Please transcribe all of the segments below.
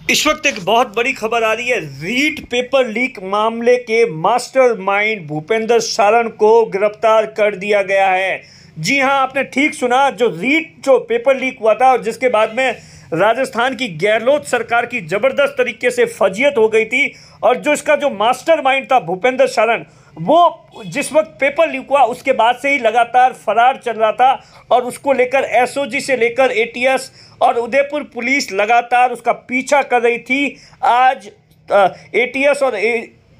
इस वक्त एक बहुत बड़ी खबर आ रही है। रीट पेपर लीक मामले के मास्टरमाइंड भूपेंद्र सारण को गिरफ्तार कर दिया गया है। जी हां, आपने ठीक सुना। जो पेपर लीक हुआ था और जिसके बाद में राजस्थान की गहलोत सरकार की जबरदस्त तरीके से फजीयत हो गई थी, और जो इसका जो मास्टरमाइंड था भूपेंद्र सारण, वो जिस वक्त पेपर लीक हुआ उसके बाद से ही लगातार फरार चल रहा था, और उसको लेकर एसओजी से लेकर एटीएस और उदयपुर पुलिस लगातार उसका पीछा कर रही थी। आज एटीएस और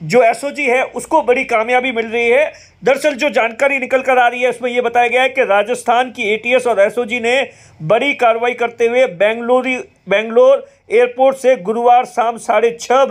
जो एसओजी है उसको बड़ी कामयाबी मिल रही है। दरअसल जो जानकारी निकल कर आ रही है उसमें यह बताया गया है कि राजस्थान की एटीएस और एसओजी ने बड़ी कार्रवाई करते हुए बेंगलोर एयरपोर्ट से गुरुवार शाम 6:30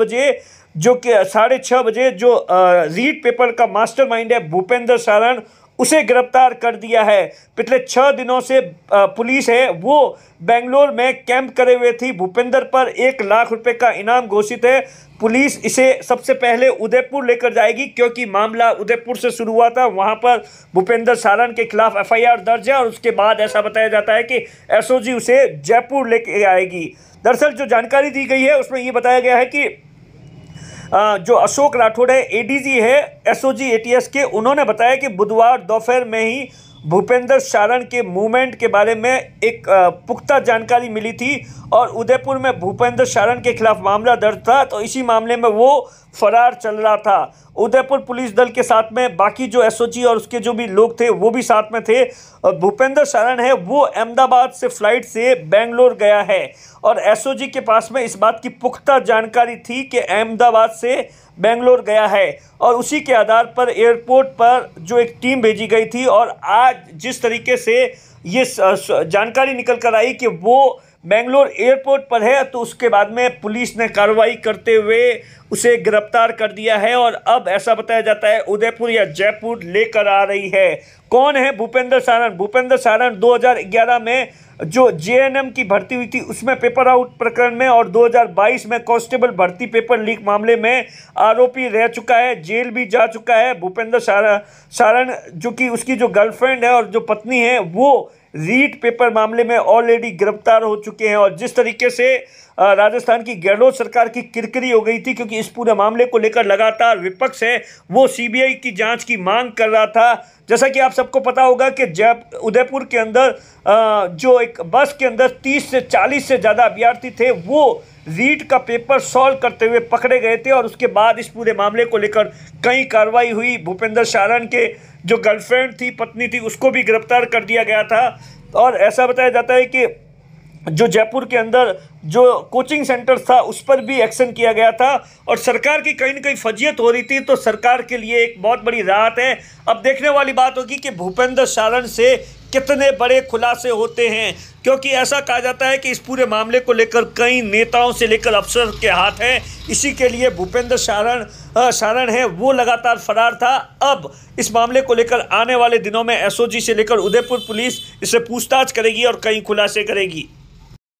बजे जो रीट पेपर का मास्टरमाइंड है भूपेंद्र सारण, उसे गिरफ्तार कर दिया है। पिछले 6 दिनों से पुलिस है वो बेंगलोर में कैंप करे हुए थी। भूपेंद्र पर 1 लाख रुपए का इनाम घोषित है। पुलिस इसे सबसे पहले उदयपुर लेकर जाएगी, क्योंकि मामला उदयपुर से शुरू हुआ था। वहां पर भूपेंद्र सारण के खिलाफ एफआईआर दर्ज है, और उसके बाद ऐसा बताया जाता है कि एसओजी उसे जयपुर लेकर आएगी। दरअसल जो जानकारी दी गई है उसमें यह बताया गया है कि जो अशोक राठौड़ है, एडीजी है एसओजी एटीएस के, उन्होंने बताया कि बुधवार दोपहर में ही भूपेंद्र सारण के मूवमेंट के बारे में एक पुख्ता जानकारी मिली थी, और उदयपुर में भूपेंद्र सारण के खिलाफ मामला दर्ज था, तो इसी मामले में वो फरार चल रहा था। उदयपुर पुलिस दल के साथ में बाकी जो एसओजी और उसके जो भी लोग थे वो भी साथ में थे, और भूपेंद्र सारण है वो अहमदाबाद से फ्लाइट से बेंगलोर गया है, और एसओजी के पास में इस बात की पुख्ता जानकारी थी कि अहमदाबाद से बेंगलोर गया है, और उसी के आधार पर एयरपोर्ट पर जो एक टीम भेजी गई थी। और आज जिस तरीके से ये जानकारी निकल कर आई कि वो बेंगलोर एयरपोर्ट पर है, तो उसके बाद में पुलिस ने कार्रवाई करते हुए उसे गिरफ्तार कर दिया है, और अब ऐसा बताया जाता है उदयपुर या जयपुर लेकर आ रही है। कौन है भूपेंद्र सारण? भूपेंद्र सारण 2011 में जो जेएनएम की भर्ती हुई थी उसमें पेपर आउट प्रकरण में, और 2022 में कांस्टेबल भर्ती पेपर लीक मामले में आरोपी रह चुका है, जेल भी जा चुका है। भूपेंद्र सारण जो कि उसकी जो गर्लफ्रेंड है और जो पत्नी है वो रीट पेपर मामले में ऑलरेडी गिरफ्तार हो चुके हैं। और जिस तरीके से राजस्थान की गहलोत सरकार की किरकिरी हो गई थी, क्योंकि इस पूरे मामले को लेकर लगातार विपक्ष है वो सीबीआई की जांच की मांग कर रहा था। जैसा कि आप सबको पता होगा कि उदयपुर के अंदर जो एक बस के अंदर 30 से 40 से ज़्यादा अभ्यर्थी थे वो रीट का पेपर सॉल्व करते हुए पकड़े गए थे, और उसके बाद इस पूरे मामले को लेकर कई कार्रवाई हुई। भूपेंद्र सारण के जो गर्लफ्रेंड थी, पत्नी थी, उसको भी गिरफ्तार कर दिया गया था। और ऐसा बताया जाता है कि जो जयपुर के अंदर जो कोचिंग सेंटर था उस पर भी एक्शन किया गया था, और सरकार की कहीं ना कहीं फजीयत हो रही थी, तो सरकार के लिए एक बहुत बड़ी राहत है। अब देखने वाली बात होगी कि भूपेंद्र सारण से कितने बड़े खुलासे होते हैं, क्योंकि ऐसा कहा जाता है कि इस पूरे मामले को लेकर कई नेताओं से लेकर अफसर के हाथ हैं। इसी के लिए भूपेंद्र सारण है वो लगातार फरार था। अब इस मामले को लेकर आने वाले दिनों में एसओजी से लेकर उदयपुर पुलिस इससे पूछताछ करेगी और कई खुलासे करेगी।